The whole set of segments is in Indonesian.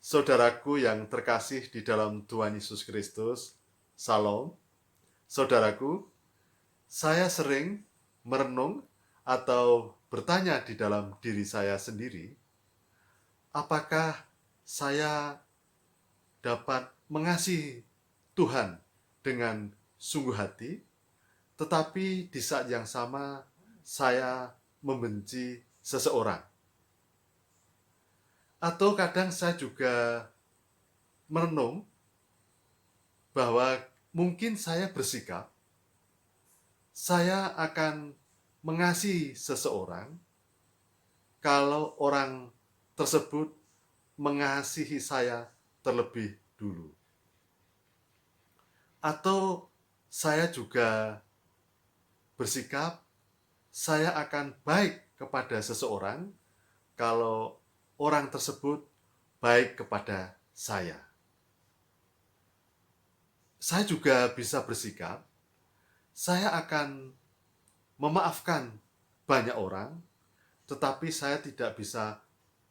Saudaraku yang terkasih di dalam Tuhan Yesus Kristus, Salam. Saudaraku, saya sering merenung atau bertanya di dalam diri saya sendiri, apakah saya dapat mengasihi Tuhan dengan sungguh hati, tetapi di saat yang sama saya membenci seseorang. Atau kadang saya juga merenung bahwa mungkin saya bersikap, saya akan mengasihi seseorang kalau orang tersebut mengasihi saya terlebih dulu. Atau saya juga bersikap, saya akan baik kepada seseorang kalau orang tersebut baik kepada saya. Saya juga bisa bersikap, saya akan memaafkan banyak orang, tetapi saya tidak bisa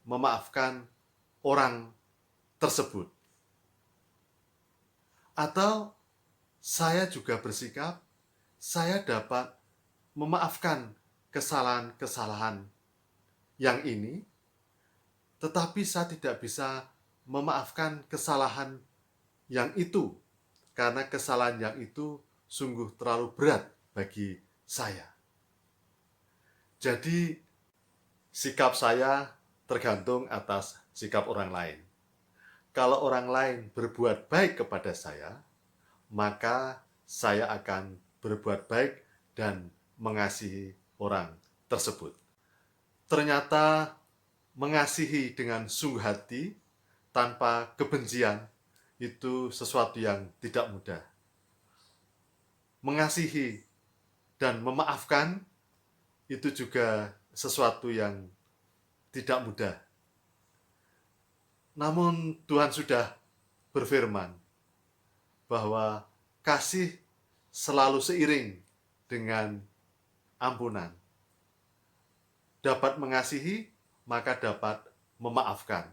memaafkan orang tersebut. Atau saya juga bersikap, saya dapat memaafkan kesalahan-kesalahan yang ini, tetapi saya tidak bisa memaafkan kesalahan yang itu, karena kesalahan yang itu sungguh terlalu berat bagi saya. Jadi, sikap saya tergantung atas sikap orang lain. Kalau orang lain berbuat baik kepada saya, maka saya akan berbuat baik dan mengasihi orang tersebut. Ternyata mengasihi dengan sungguh hati tanpa kebencian itu sesuatu yang tidak mudah. Mengasihi dan memaafkan itu juga sesuatu yang tidak mudah. Namun Tuhan sudah berfirman bahwa kasih selalu seiring dengan ampunan. Dapat mengasihi, maka dapat memaafkan.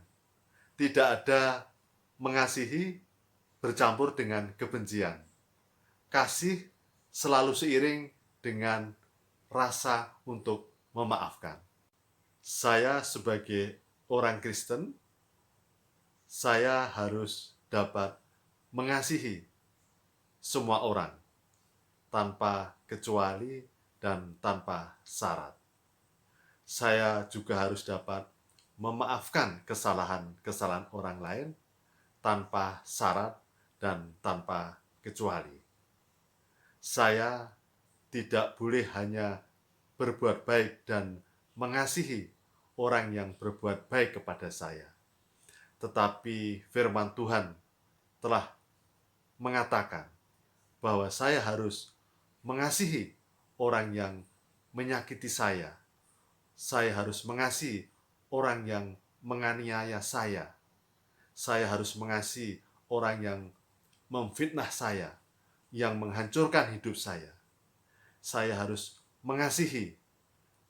Tidak ada mengasihi bercampur dengan kebencian. Kasih selalu seiring dengan rasa untuk memaafkan. Saya sebagai orang Kristen, saya harus dapat mengasihi semua orang tanpa kecuali dan tanpa syarat. Saya juga harus dapat memaafkan kesalahan-kesalahan orang lain tanpa syarat dan tanpa kecuali. Saya tidak boleh hanya berbuat baik dan mengasihi orang yang berbuat baik kepada saya. Tetapi firman Tuhan telah mengatakan bahwa saya harus mengasihi orang yang menyakiti saya. Saya harus mengasihi orang yang menganiaya saya. Saya harus mengasihi orang yang memfitnah saya, yang menghancurkan hidup saya. Saya harus mengasihi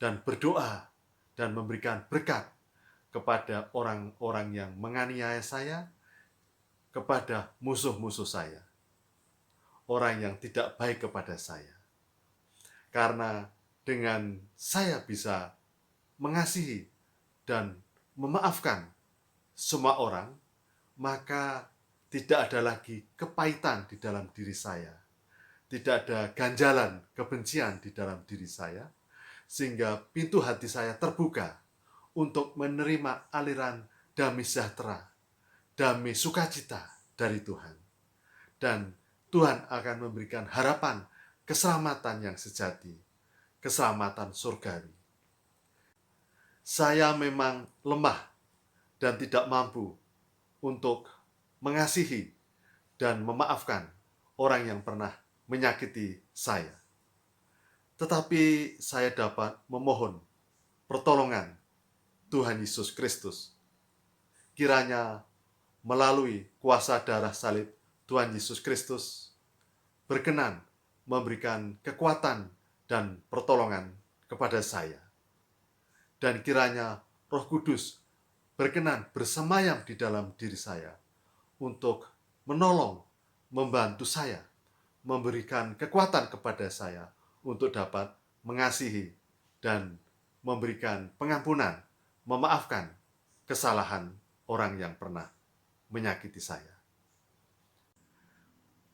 dan berdoa dan memberikan berkat kepada orang-orang yang menganiaya saya, kepada musuh-musuh saya, orang yang tidak baik kepada saya. Karena dengan saya bisa mengasihi dan memaafkan semua orang, maka tidak ada lagi kepahitan di dalam diri saya. Tidak ada ganjalan kebencian di dalam diri saya, sehingga pintu hati saya terbuka untuk menerima aliran damai sejahtera, damai sukacita dari Tuhan. Dan Tuhan akan memberikan harapan keselamatan yang sejati, keselamatan surgawi. Saya memang lemah dan tidak mampu untuk mengasihi dan memaafkan orang yang pernah menyakiti saya. Tetapi saya dapat memohon pertolongan Tuhan Yesus Kristus. Kiranya melalui kuasa darah salib Tuhan Yesus Kristus berkenan memberikan kekuatan dan pertolongan kepada saya. Dan kiranya Roh Kudus berkenan bersemayam di dalam diri saya untuk menolong, membantu saya, memberikan kekuatan kepada saya untuk dapat mengasihi dan memberikan pengampunan, memaafkan kesalahan orang yang pernah menyakiti saya.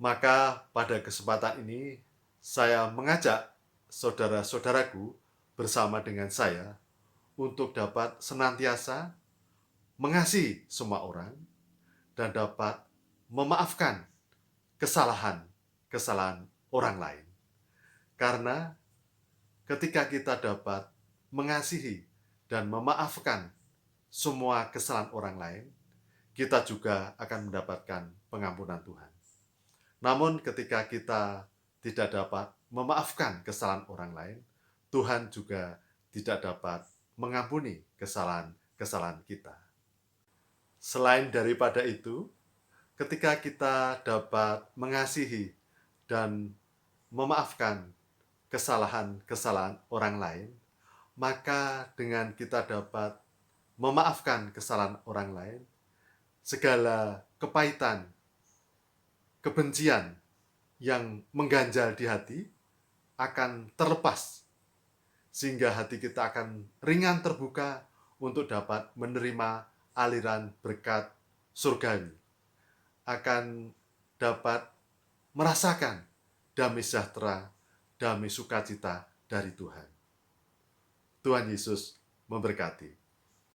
Maka pada kesempatan ini saya mengajak saudara-saudaraku bersama dengan saya untuk dapat senantiasa mengasihi semua orang dan dapat memaafkan kesalahan orang lain. Karena ketika kita dapat mengasihi dan memaafkan semua kesalahan orang lain, kita juga akan mendapatkan pengampunan Tuhan. Namun ketika kita tidak dapat memaafkan kesalahan orang lain, Tuhan juga tidak dapat mengampuni kesalahan-kesalahan kita. Selain daripada itu, ketika kita dapat mengasihi dan memaafkan kesalahan-kesalahan orang lain, maka dengan kita dapat memaafkan kesalahan orang lain, segala kepahitan, kebencian yang mengganjal di hati akan terlepas, sehingga hati kita akan ringan terbuka untuk dapat menerima aliran berkat surgawi, akan dapat merasakan damai sejahtera, damai sukacita dari Tuhan. Tuhan Yesus memberkati.